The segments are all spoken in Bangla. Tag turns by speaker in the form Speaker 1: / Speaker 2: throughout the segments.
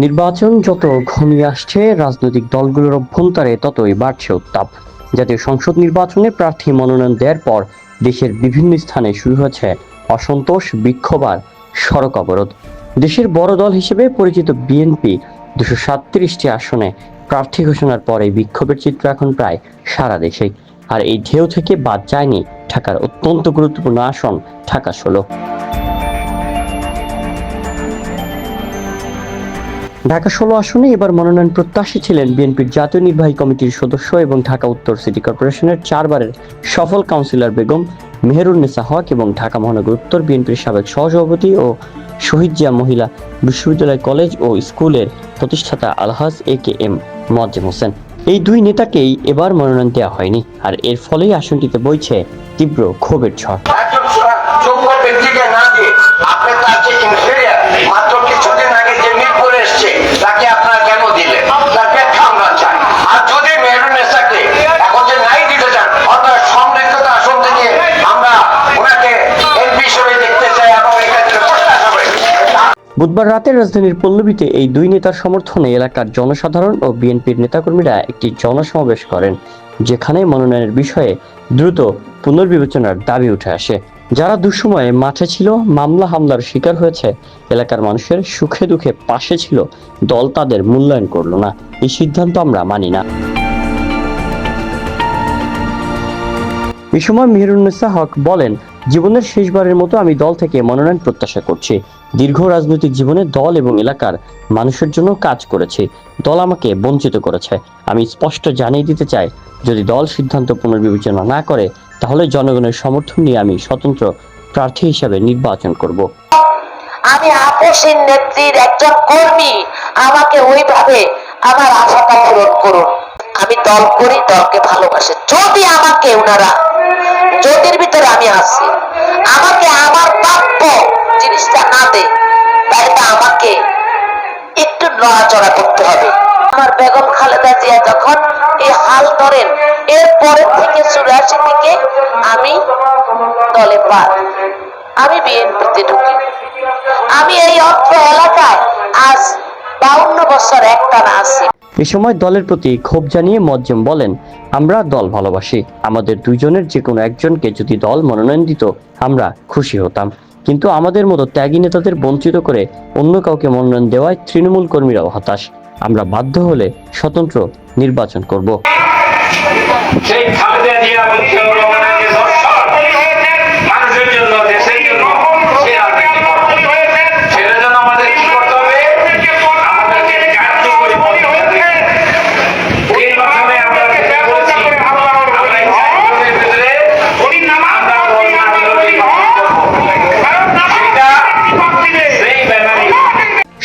Speaker 1: নির্বাচন যত ঘনিয়ে আসছে, রাজনৈতিক দলগুলোর অভ্যন্তরে ততই বাড়ছে উত্তাপ। জাতীয় সংসদ নির্বাচনে প্রার্থী মনোনয়ন দেওয়ার পর দেশের বিভিন্ন স্থানে শুরু হয়েছে অসন্তোষ, বিক্ষোভ আর সড়ক অবরোধ। দেশের বড় দল হিসেবে পরিচিত বিএনপি 237টি আসনে প্রার্থী ঘোষণার পর এই বিক্ষোভের চিত্র এখন প্রায় সারা দেশেই। আর এই ঢেউ থেকে বাদ যায়নি ঢাকার অত্যন্ত গুরুত্বপূর্ণ আসন ঢাকা 16। ঢাকা 16 আসনে এবার মনোনয়ন প্রত্যাশী ছিলেন বিএনপির জাতীয় নির্বাহী কমিটির সদস্য এবং ঢাকা উত্তর সিটি কর্পোরেশনের 4 বারের সফল কাউন্সিলর বেগম মেহেরুন্নেছা হক এবং ঢাকা মহানগর উত্তর বিএনপির সাবেক সহসভাপতি ও শহীদ জিয়া মহিলা বিশ্ববিদ্যালয় কলেজ ও স্কুলের প্রতিষ্ঠাতা আলহাজ এ.কে.এম. মোয়াজ্জেম হোসেন। এই দুই নেতাকেই এবার মনোনয়ন দেওয়া হয়নি, আর এর ফলেই আসনটিতে বইছে তীব্র ক্ষোভের ঝড়। বুধবার রাতে রাজধানীর পল্লবীতে এই দুই নেতার সমর্থনে এলাকার জনসাধারণ ও বিএনপির নেতাকর্মীরা একটি জনসমাবেশ করেন, যেখানে মনোনয়নের বিষয়ে দ্রুত পুনর্বিবেচনার দাবি উঠে আসে। যারা দুঃসময়ে মাঠে ছিল, মামলা হামলার শিকার হয়েছে, এলাকার মানুষের সুখে দুঃখে পাশে ছিল, দল তাদের মূল্যায়ন করলো না, এই সিদ্ধান্ত আমরা মানি না। এই সময় মেহেরুন্নেছা হক বলেন, জীবনের শেষবারের মতো আমি দল থেকে মনোনয়ন প্রত্যাশা করছি। দীর্ঘ রাজনৈতিক জীবনে দল এবং এলাকার মানুষের জন্য কাজ করেছি। দল আমাকে বঞ্চিত করেছে। আমি স্পষ্ট জানিয়ে দিতে চাই, যদি দল সিদ্ধান্ত পুনর্বিবেচনা না করে, তাহলে জনগণের সমর্থন নিয়ে আমি স্বতন্ত্র প্রার্থী হিসেবে নির্বাচন করব।
Speaker 2: আমি আপসীন নেত্রীর একজন কর্মী, আমাকে ওইভাবে আমার আশাটা পূরণ করুন। আমি দল করি, দলকে ভালোবাসে। যদি আমাকে ওনারা, যদির ভিতরে আমি আছি, আমাকে আমার প্রাপ্য জিনিসটা না দেয়, তাহলে আমাকে একটু নড়াচড়া করতে হবে। আমার বেগম খালেদা জিয়া যখন এই হাল ধরেন, এরপরের থেকে 84 থেকে আমি দলে পাই, আমি বিএনপিতে ঢুকি। আমি এই অত্র এলাকায় আজ 52 বছর একটানা আছি।
Speaker 1: এ সময় দলের প্রতি ক্ষোভ জানিয়ে মোয়াজ্জেম বলেন, আমরা দল ভালোবাসি। আমাদের দুইজনের যে কোনো একজনকে যদি দল মনোনয়ন দিত, আমরা খুশি হতাম। কিন্তু আমাদের মতো ত্যাগী নেতাদের বঞ্চিত করে অন্য কাউকে মনোনয়ন দেওয়ায় তৃণমূল কর্মীরাও হতাশ। আমরা বাধ্য হলে স্বতন্ত্র নির্বাচন করব।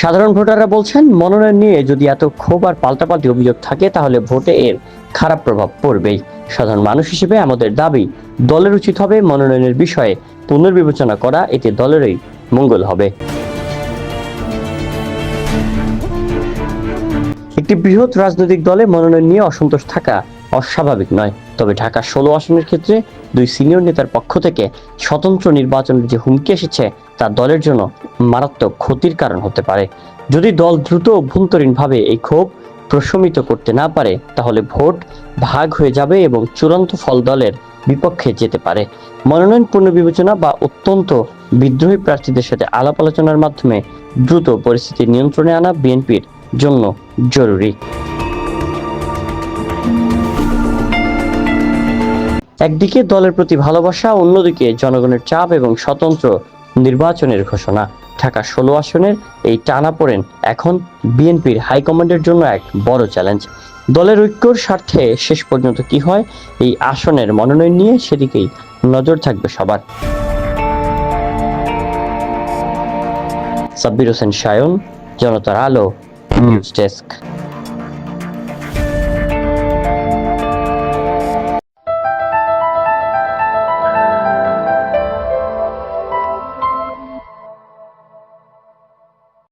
Speaker 1: সাধারণ ভোটাররা বলছেন, মনোনয়ন নিয়ে যদি এত ক্ষোভ আর পাল্টাপাল্টি অভিযোগ থাকে, তাহলে ভোটে এর খারাপ প্রভাব পড়বেই। সাধারণ মানুষ হিসেবে আমাদের দাবি, দলের উচিত হবে মনোনয়নের বিষয়ে পুনর্বিবেচনা করা, এতে দলেরই মঙ্গল হবে। একটি বৃহৎ রাজনৈতিক দলে মনোনয়ন নিয়ে অসন্তোষ থাকা অস্বাভাবিক নয়, তবে ঢাকা 16 আসনের ক্ষেত্রে দুই সিনিয়র নেতার পক্ষ থেকে স্বতন্ত্র নির্বাচনের যে হুমকি এসেছে, তা দলের জন্য মারাত্মক ক্ষতির কারণ হতে পারে। যদি দল দ্রুত অভ্যন্তরীণভাবে এই ক্ষোভ প্রশমিত করতে না পারে, তাহলে ভোট ভাগ হয়ে যাবে এবং চূড়ান্ত ফল দলের বিপক্ষে যেতে পারে। মনোনয়ন পুনর্বিবেচনা বা অত্যন্ত বিদ্রোহী প্রার্থীদের সাথে আলাপ আলোচনার মাধ্যমে দ্রুত পরিস্থিতি নিয়ন্ত্রণে আনা বিএনপির জন্য জরুরি। একদিকে দলের প্রতি ভালোবাসা, অন্যদিকে জনগণের চাপ এবং স্বতন্ত্র নির্বাচনের ঘোষণা। ঢাকা 16 আসনের এই টানাপোড়েন এখন বিএনপির হাইকমান্ডের জন্য এক বড় চ্যালেঞ্জ। দলের ঐক্যর স্বার্থে শেষ পর্যন্ত কি হয় এই আসনের মনোনয়ন নিয়ে, সেদিকেই নজর থাকবে সবার। সাব্বির হোসেন সায়ন, জনতার আলো, নিউজ ডেস্ক।